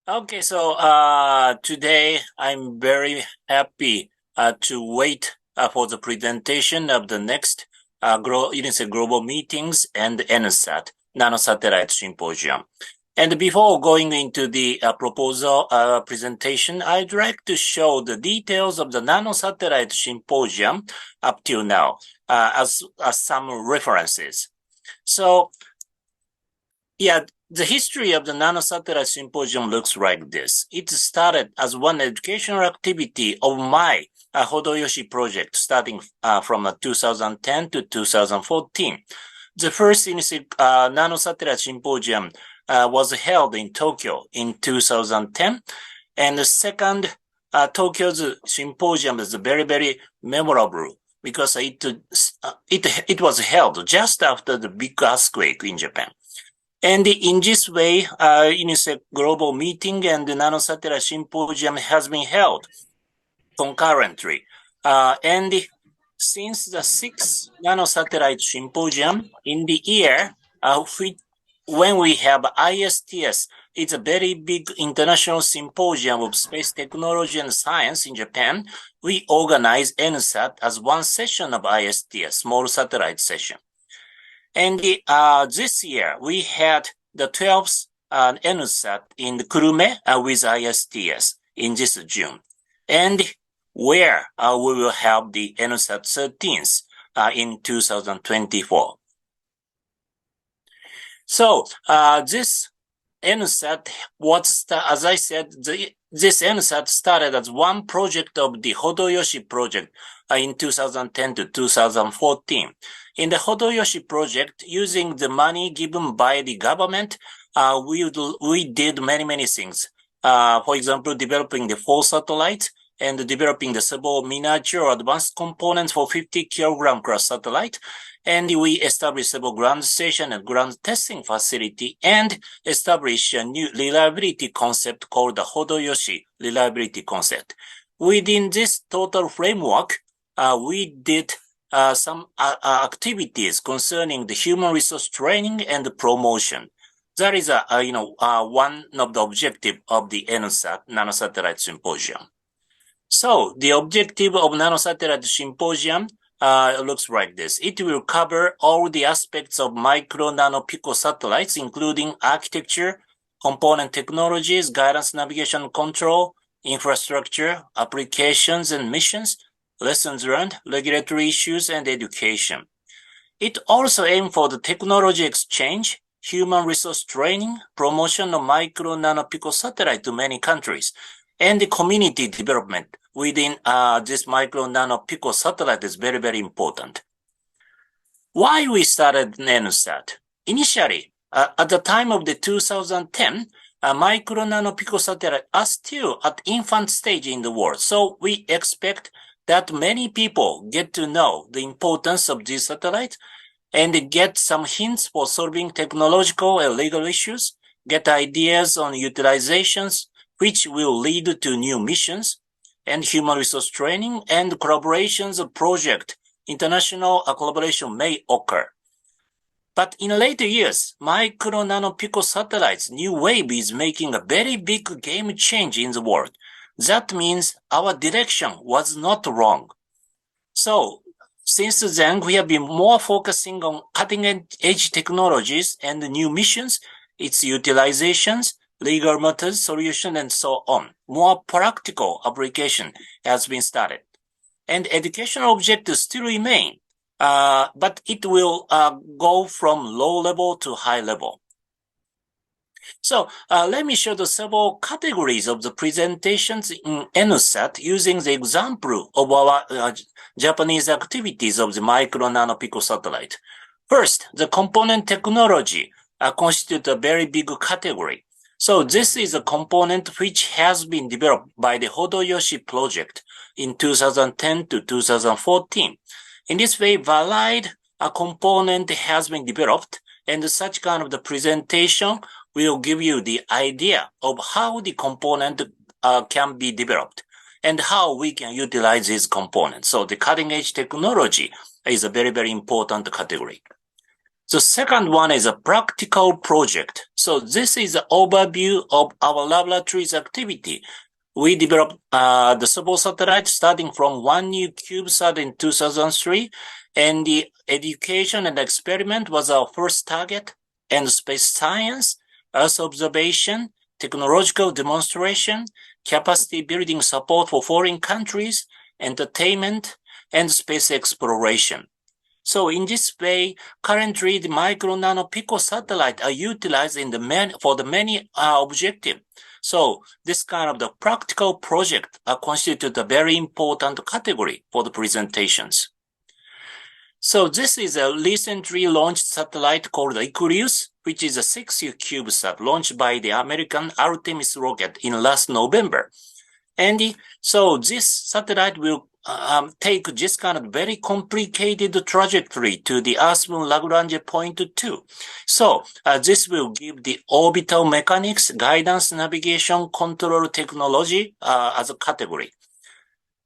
Okay, so today I'm very happy to wait for the presentation of the next UNISEC Global Meetings and NSAT, Nanosatellite Symposium. And before going into the proposal presentation, I'd like to show the details of the Nanosatellite Symposium up till now as some references. So, yeah, the history of the Nanosatellite Symposium looks like this. It started as one educational activity of my Hodoyoshi project starting from 2010 to 2014. The first Nanosatellite Symposium was held in Tokyo in 2010. And the second Tokyo's symposium is very, very memorable because it was held just after the big earthquake in Japan. And in this way, UNISEC-Global meeting and the Nanosatellite Symposium has been held concurrently. And since the sixth Nanosatellite Symposium in the year, when we have ISTS, it's a very big international symposium of space technology and science in Japan. We organize NSAT as one session of ISTS, small satellite session. And this year, we had the 12th NSAT in Kurume with ISTS in this June. And where we will have the NSAT 13th in 2024. So this NSAT as I said, this NSAT started as one project of the Hodoyoshi project in 2010 to 2014. In the Hodoyoshi project, using the money given by the government, we did many things. For example, developing the 4 satellites and developing the several miniature advanced components for 50 kilogram class satellite. And we established several ground station and ground testing facility and established a new reliability concept called the Hodoyoshi reliability concept. Within this total framework, we did some activities concerning the human resource training and promotion. That is one of the objectives of the NSAT, Nanosatellite Symposium. So the objective of Nanosatellite Symposium looks like this. It will cover all the aspects of micro, nano, pico satellites, including architecture, component technologies, guidance, navigation, control, infrastructure, applications and missions, lessons learned, regulatory issues, and education. It also aims for the technology exchange, human resource training, promotion of micro, nano, pico satellite to many countries, and the community development within this micro, nano, pico satellite is very, very important. Why we started NanoSat? Initially, at the time of the 2010, micro, nano, pico satellite are still at infant stage in the world. So we expect that many people get to know the importance of these satellites and get some hints for solving technological and legal issues, get ideas on utilizations, which will lead to new missions and human resource training and collaborations of project. International collaboration may occur. But in later years, micro, nano, pico satellites, new wave is making a very big game change in the world. That means our direction was not wrong. So since then, we have been more focusing on cutting-edge technologies and new missions, its utilizations, legal matters, solution, and so on. More practical application has been started. And educational objectives still remain, but it will go from low level to high level. So let me show the several categories of the presentations in NSAT using the example of our Japanese activities of the micro, nano, pico satellite. First, the component technology constitutes a very big category. So this is a component which has been developed by the Hodoyoshi project in 2010 to 2014. In this way, varied component has been developed, and such kind of the presentation will give you the idea of how the component can be developed and how we can utilize these components. So the cutting edge technology is a very, very important category. The second one is a practical project. So this is an overview of our laboratory's activity. We developed the SOBO satellite starting from one new CubeSat in 2003, and the education and experiment was our first target, and space science, Earth observation, technological demonstration, capacity building support for foreign countries, entertainment, and space exploration. So in this way, currently the micro, nano, pico satellite are utilized for the many objectives. So this kind of the practical project constitute a very important category for the presentations. So this is a recently launched satellite called Icarus, which is a 6U CubeSat launched by the American Artemis rocket in last November. And so this satellite will take this kind of very complicated trajectory to the Earth-Moon Lagrange point 2. So this will give the orbital mechanics, guidance, navigation, control technology as a category.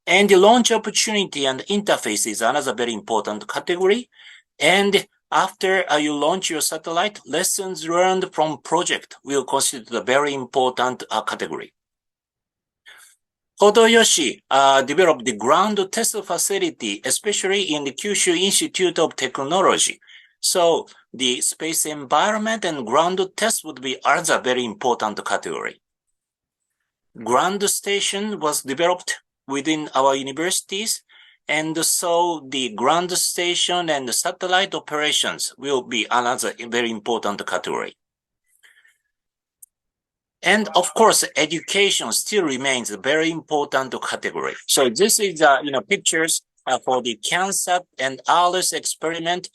And the launch opportunity and interface is another very important category. And after you launch your satellite, lessons learned from project will constitute a very important category. Hodoyoshi developed the ground test facility, especially in the Kyushu Institute of Technology. So the space environment and ground test would be another very important category. Ground station was developed within our universities, and so the ground station and the satellite operations will be another very important category. And of course, education still remains a very important category. So this is, pictures for the CANSAT and ALICE experiment.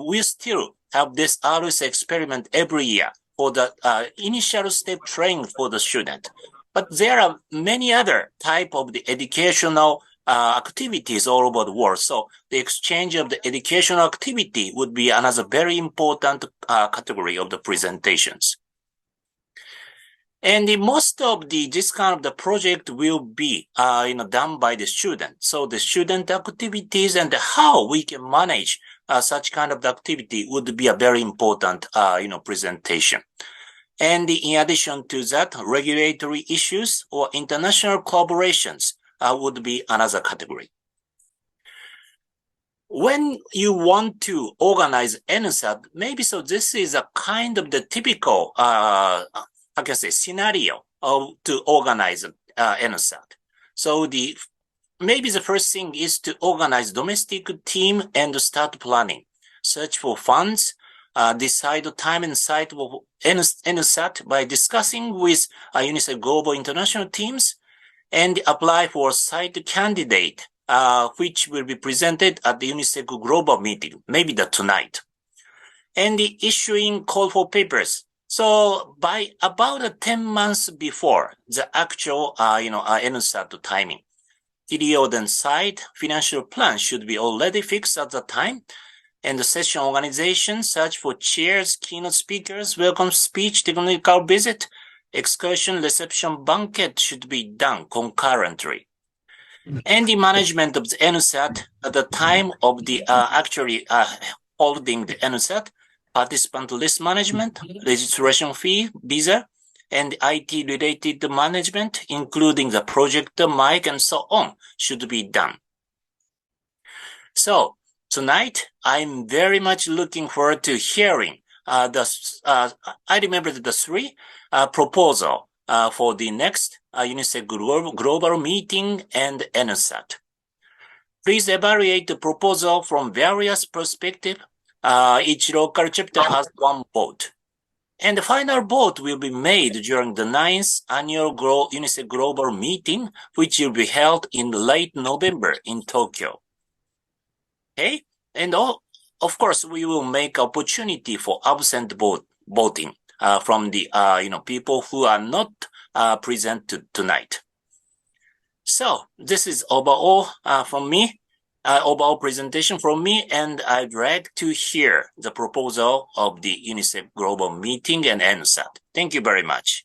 We still have this ALICE experiment every year for the initial step training for the student. But there are many other type of the educational activities all over the world. So the exchange of the educational activity would be another very important category of the presentations. And most of this kind of the project will be, done by the student. So the student activities and how we can manage such kind of activity would be a very important, presentation. And in addition to that, regulatory issues or international collaborations would be another category. When you want to organize NSAT, maybe so this is a kind of the typical, scenario to organize NSAT. So maybe the first thing is to organize domestic team and start planning, search for funds, decide the time and site of NSAT by discussing with UNISEC-Global international teams, and apply for site candidate, which will be presented at the UNISEC-Global meeting, maybe tonight. And the issuing call for papers. So by about 10 months before the actual, NSAT timing, period and site financial plan should be already fixed at the time. And the session organization, search for chairs, keynote speakers, welcome speech, technical visit, excursion, reception, banquet should be done concurrently. And the management of the NSAT at the time of the holding the NSAT, participant list management, registration fee, visa, and IT-related management, including the projector, mic, and so on, should be done. So tonight, I'm very much looking forward to hearing I remember the three proposal for the next UNISEC-Global meeting and NSAT. Please evaluate the proposal from various perspectives. Each local chapter has one vote. And the final vote will be made during the 9th annual UNISEC-Global meeting, which will be held in late November in Tokyo. Okay? And of course, we will make opportunity for absent voting from the people who are not present tonight. So this is overall from me, overall presentation from me, and I'd like to hear the proposal of the UNISEC Global meeting and NSAT. Thank you very much.